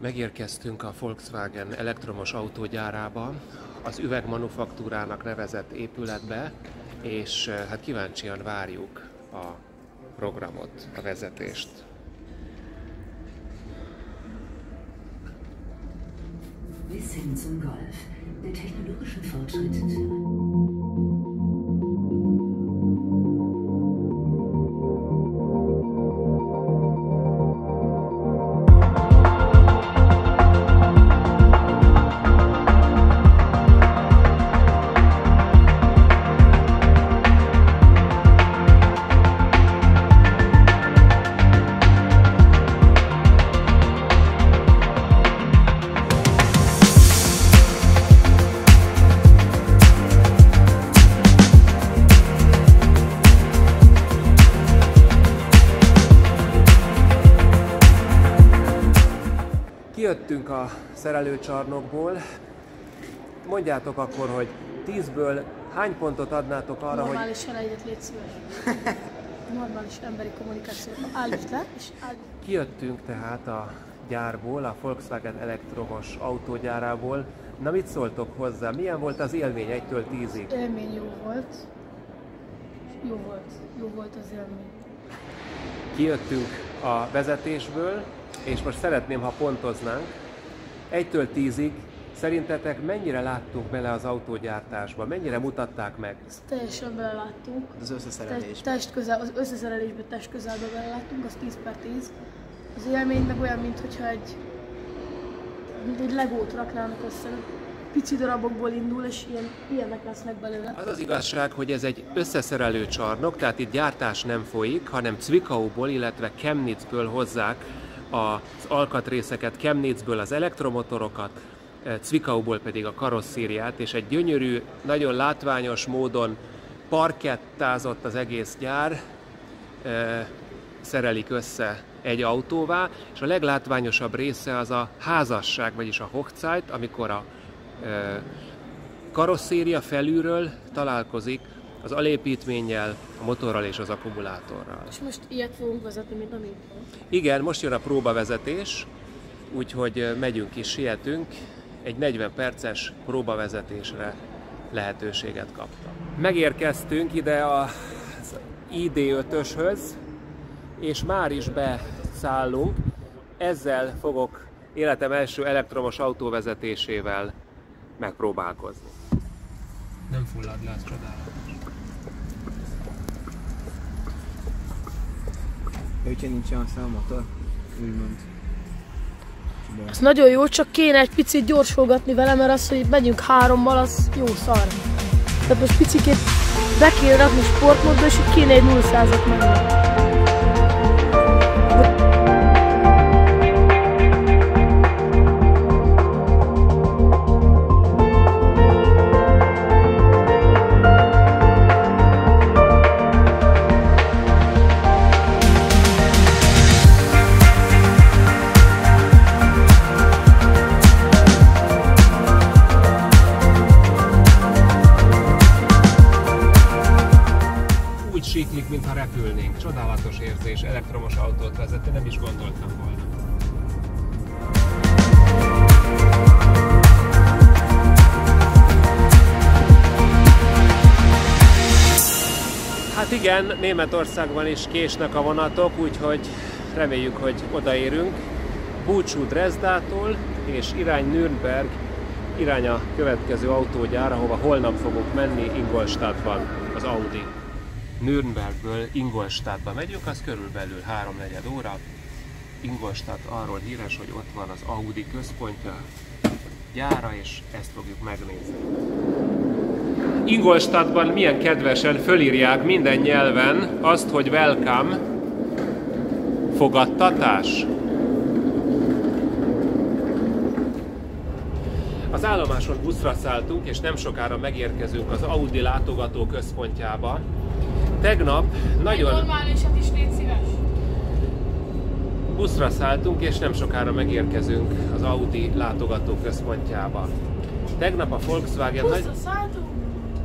Megérkeztünk a Volkswagen elektromos autógyárába, az üvegmanufaktúrának nevezett épületbe, és hát kíváncsian várjuk a programot, a vezetést. Bis hin zum Golf. Der technologische Fortschritt. Kijöttünk a szerelőcsarnokból. Mondjátok akkor, hogy 10-ből hány pontot adnátok arra, normálisan hogy... egyet légy szíves. Normális emberi kommunikáció. Állítsd le, és állítsd. Kijöttünk tehát a gyárból, a Volkswagen elektromos autógyárából. Na, mit szóltok hozzá? Milyen volt az élmény 1-től 10-ig? Élmény jó volt. Jó volt az élmény. Kijöttünk a vezetésből, és most szeretném, ha pontoznánk. 1-től 10-ig szerintetek mennyire láttunk bele az autógyártásba? Mennyire mutatták meg? Ezt teljesen beleláttunk. Az összeszerelésbe. Az összeszerelésbe testközelbe beleláttunk, az 10/10. Az élmény meg olyan, mintha egy legót raknának össze. Pici darabokból indul, és ilyenek lesznek belőle. Az az igazság, hogy ez egy összeszerelő csarnok, tehát itt gyártás nem folyik, hanem Zwickauból, illetve Chemnitzből hozzák az alkatrészeket, Chemnitzből az elektromotorokat, Zwickauból pedig a karosszériát, és egy gyönyörű, nagyon látványos módon parkettázott az egész gyár, szerelik össze egy autóvá, és a leglátványosabb része az a házasság, vagyis a Hochzeit, amikor a karosszéria felülről találkozik az alépítménnyel, a motorral és az akkumulátorral. És most ilyet fogunk vezetni, mint amit van. Igen, most jön a próbavezetés, úgyhogy megyünk is, sietünk. Egy 40 perces próbavezetésre lehetőséget kaptam. Megérkeztünk ide az ID.5-öshöz, és már is beszállunk. Ezzel fogok életem első elektromos autóvezetésével megpróbálkozni. Nem fullad le, az csodálatos. Hogyha nincs olyan a motor, úgymond. Ez nagyon jó, csak kéne egy picit gyorsolgatni vele, mert az, hogy megyünk 3-mal, az jó szar. Tehát most picikét be kéne rakni sportmódba, és így kéne egy 0-100-at menni. Siklik, mintha repülnénk. Csodálatos érzés elektromos autót vezetni, nem is gondoltam volna. Hát igen, Németországban is késnek a vonatok, úgyhogy reméljük, hogy odaérünk. Búcsú Dresdától és irány Nürnberg, irány a következő autógyár, ahova holnap fogunk menni, Ingolstadtban, az Audi. Nürnbergből Ingolstadtba megyünk, az körülbelül 3-4 óra. Ingolstadt arról híres, hogy ott van az Audi központja, gyára, és ezt fogjuk megnézni. Ingolstadtban milyen kedvesen fölírják minden nyelven azt, hogy welcome, fogadtatás. Az állomáson buszra szálltunk, és nem sokára megérkezünk az Audi látogató központjába. Tegnap nagyon... Normálisat is légy szíves! Buszra szálltunk, és nem sokára megérkezünk az Audi látogató központjába. Tegnap a Volkswagen... Buszra szálltunk,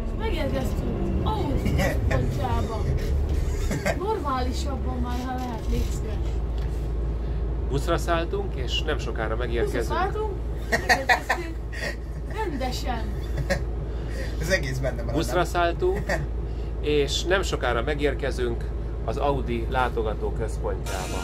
és megérkeztünk Audi központjába. Normális. Normálisabban már, ha lehet, légy szíves. Buszra szálltunk, és nem sokára megérkezünk. Rendesen. Ez egész benne van. Buszra szálltunk, és nem sokára megérkezünk az Audi látogatóközpontjába.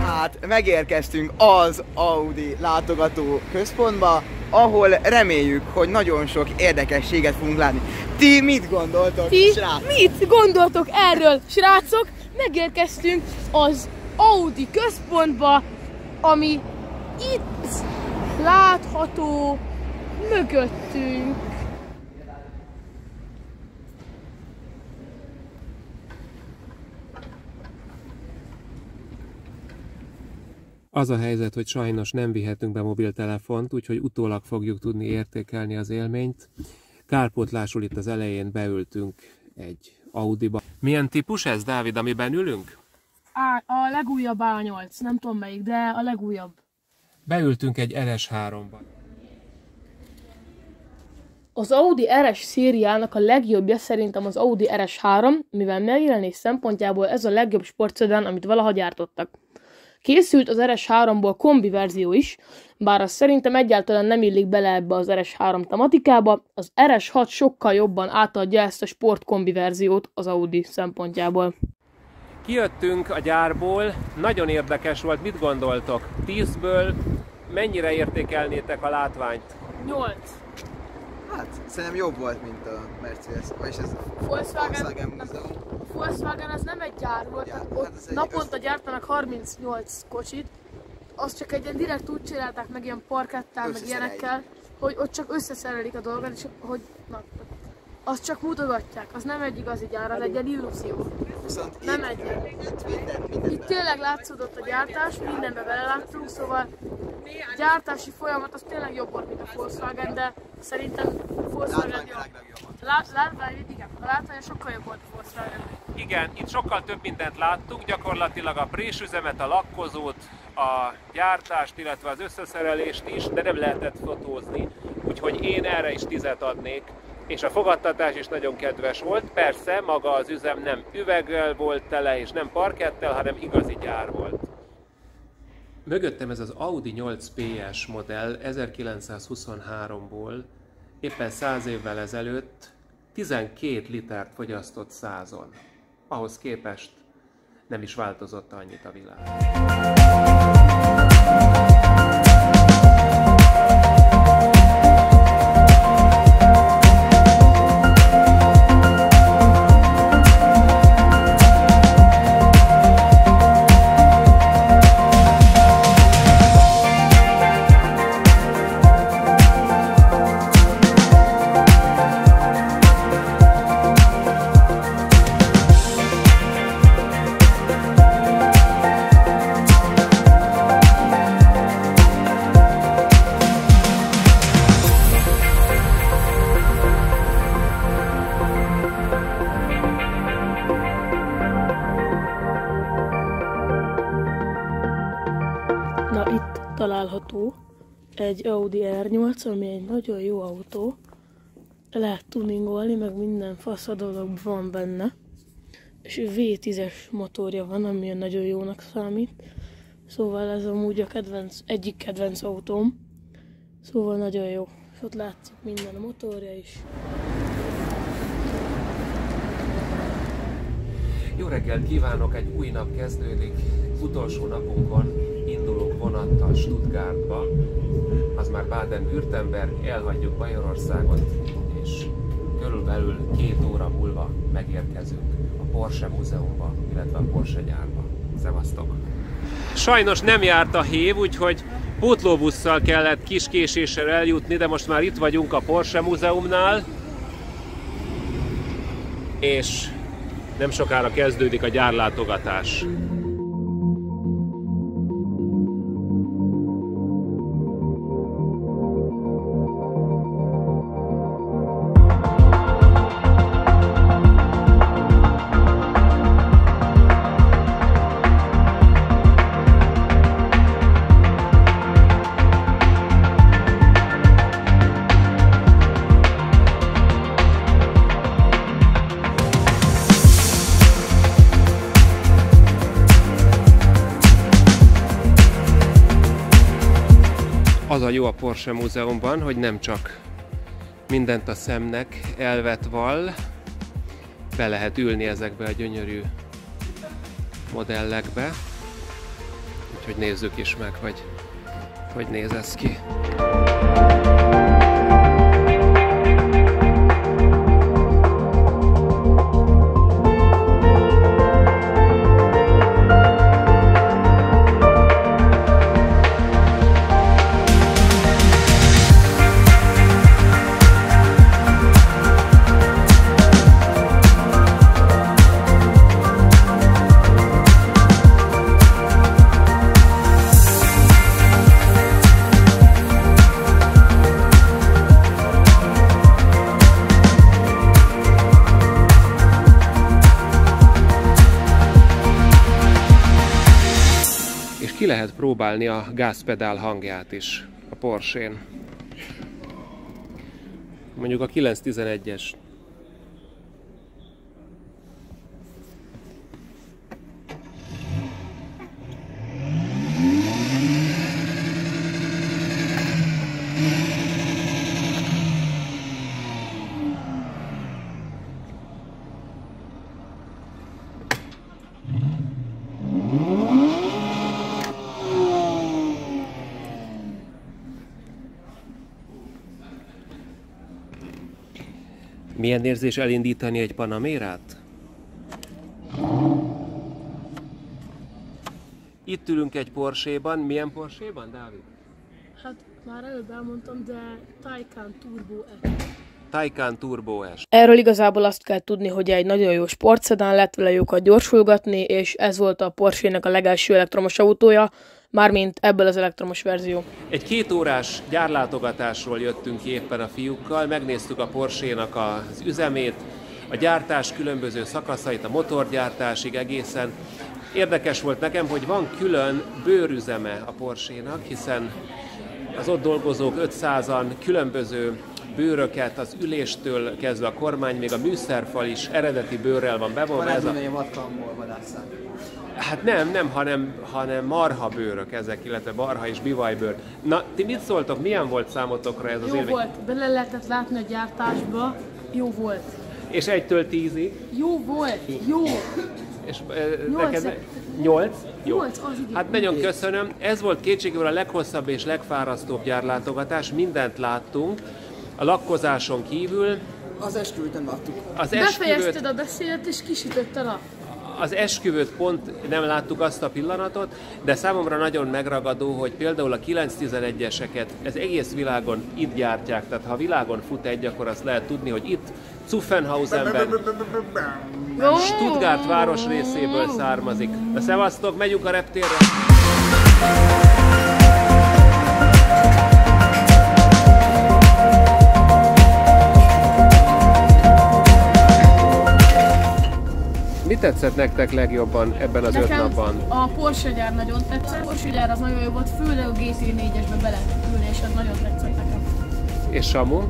Hát megérkeztünk az Audi látogató központba, ahol reméljük, hogy nagyon sok érdekességet fogunk látni. Ti mit gondoltok, srácok? Mit gondoltok erről, srácok? Megérkeztünk az Audi központba, ami itt látható mögöttünk. Az a helyzet, hogy sajnos nem vihetünk be mobiltelefont, úgyhogy utólag fogjuk tudni értékelni az élményt. Kárpótlásul itt az elején beültünk egy Audiba. Milyen típus ez, Dávid, amiben ülünk? A legújabb A8, nem tudom melyik, de a legújabb. Beültünk egy RS3-ba. Az Audi RS szériának a legjobbja szerintem az Audi RS3, mivel megjelenés szempontjából ez a legjobb sportszedán, amit valaha gyártottak. Készült az RS3-ból kombi verzió is, bár az szerintem egyáltalán nem illik bele ebbe az RS3 tematikába, az RS6 sokkal jobban átadja ezt a sportkombi verziót az Audi szempontjából. Kijöttünk a gyárból, nagyon érdekes volt, mit gondoltok? 10-ből mennyire értékelnétek a látványt? 8. Hát szerintem jobb volt, mint a Mercedes, vagyis ez a Volkswagen múzeum. A Volkswagen az nem egy gyár volt, Ja, ott hát ez egy naponta gyártanak 38 kocsit, azt csak egy ilyen direkt úgy csinálták meg ilyen parkettel, meg ilyenekkel, hogy ott csak összeszerelik a dolgot, és hogy na, azt csak mutogatják, az nem egy igazi gyár, az egy ilyen illúzió. Viszont Nem itt, egy. minden Itt tényleg látszódott a gyártás, mindenbe beleláttunk, szóval a gyártási folyamat az tényleg jobb volt, mint a Volkswagen, de szerintem a Volkswagen jobb. A látvány sokkal jobb volt a Volkswagen. Igen, itt sokkal több mindent láttunk, gyakorlatilag a présüzemet, a lakkozót, a gyártást, illetve az összeszerelést is, de nem lehetett fotózni, úgyhogy én erre is 10-et adnék. És a fogadtatás is nagyon kedves volt. Persze, maga az üzem nem üveggel volt tele, és nem parkettel, hanem igazi gyár volt. Mögöttem ez az Audi 8 PS modell 1923-ból, éppen 100 évvel ezelőtt 12 litert fogyasztott 100-on. Ahhoz képest nem is változott annyit a világ. Na itt található egy Audi R8, ami egy nagyon jó autó. Lehet tuningolni, meg minden fasz a dolog van benne. És V10-es motorja van, ami nagyon jónak számít. Szóval ez amúgy a egyik kedvenc autóm. Szóval nagyon jó. És ott látszik minden a motorja is. Jó reggelt kívánok, egy új nap kezdődik. Utolsó napunkon indulunk vonattal Stuttgartba, az már Baden-Württemberg, elhagyjuk Magyarországot, és körülbelül 2 óra múlva megérkezünk a Porsche múzeumba, illetve a Porsche gyárba. Szevasztok! Sajnos nem járt a hév, úgyhogy pótlóbusszal kellett kis késéssel eljutni, de most már itt vagyunk a Porsche múzeumnál, és nem sokára kezdődik a gyárlátogatás. Az a jó a Porsche Múzeumban, hogy nem csak mindent a szemnek elvet vall, be lehet ülni ezekbe a gyönyörű modellekbe. Úgyhogy nézzük is meg, hogy néz ez ki. Ki lehet próbálni a gázpedál hangját is a Porsche-n. Mondjuk a 911-es. Milyen érzés elindítani egy Panamérát? Itt ülünk egy Porsche-ban. Milyen Porsche-ban, Dávid? Hát már előbb elmondtam, de Taycan Turbo S. Taycan Turbo S. Erről igazából azt kell tudni, hogy egy nagyon jó sportszedán, lehet vele jókat gyorsulgatni, és ez volt a Porsche-nek a legelső elektromos autója, mármint ebből az elektromos verzió. Egy 2 órás gyárlátogatásról jöttünk ki éppen a fiúkkal, megnéztük a Porsche-nak az üzemét, a gyártás különböző szakaszait, a motorgyártásig egészen. Érdekes volt nekem, hogy van külön bőrüzeme a Porsche-nak, hiszen az ott dolgozók 500-an különböző bőröket, az üléstől kezdve a kormány, még a műszerfal is eredeti bőrrel van bevonva. Ez a vadkamból vadászat. Hát nem, hanem marhabőrök ezek, illetve marha és bivajbőr. Na, ti mit szóltok, milyen volt számotokra ez az élmény? Jó volt, bele lehetett látni a gyártásba, jó volt. És 1-től 10-ig? Jó volt, jó. És 8. neked 8? Jó. 8, az igen. Hát nagyon köszönöm. Ez volt kétségkívül a leghosszabb és legfárasztóbb gyárlátogatás. Mindent láttunk. A lakkozáson kívül. Az esküvőt nem láttuk. Befejezted a beszédet és kisütötted a... Az esküvőt pont nem láttuk azt a pillanatot, de számomra nagyon megragadó, hogy például a 911-eseket ez egész világon itt gyártják, tehát ha a világon fut egy, akkor azt lehet tudni, hogy itt Zuffenhausenben, Stuttgart városrészéből származik. De szevasztok, megyünk a reptérre! Mi tetszett nektek legjobban ebben az 5 napban? A Porsche gyár nagyon tetszett. A Porsche gyár az nagyon jó volt, főleg a GT4-esbe be lehet ülni, és ez nagyon tetszett nekem. És Samu?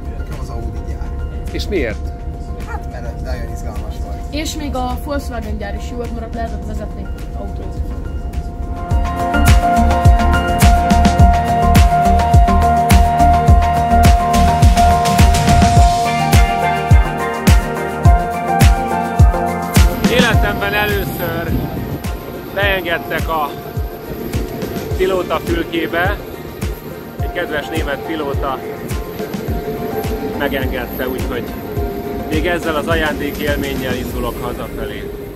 Az Audi gyár. És miért? Hát mert nagyon izgalmas volt. És még a Volkswagen gyár is jó volt, mert ott lehetett vezetni autót. Életemben először beengedtek a pilóta fülkébe, egy kedves német pilóta megengedte, úgyhogy még ezzel az ajándékélménnyel indulok hazafelé.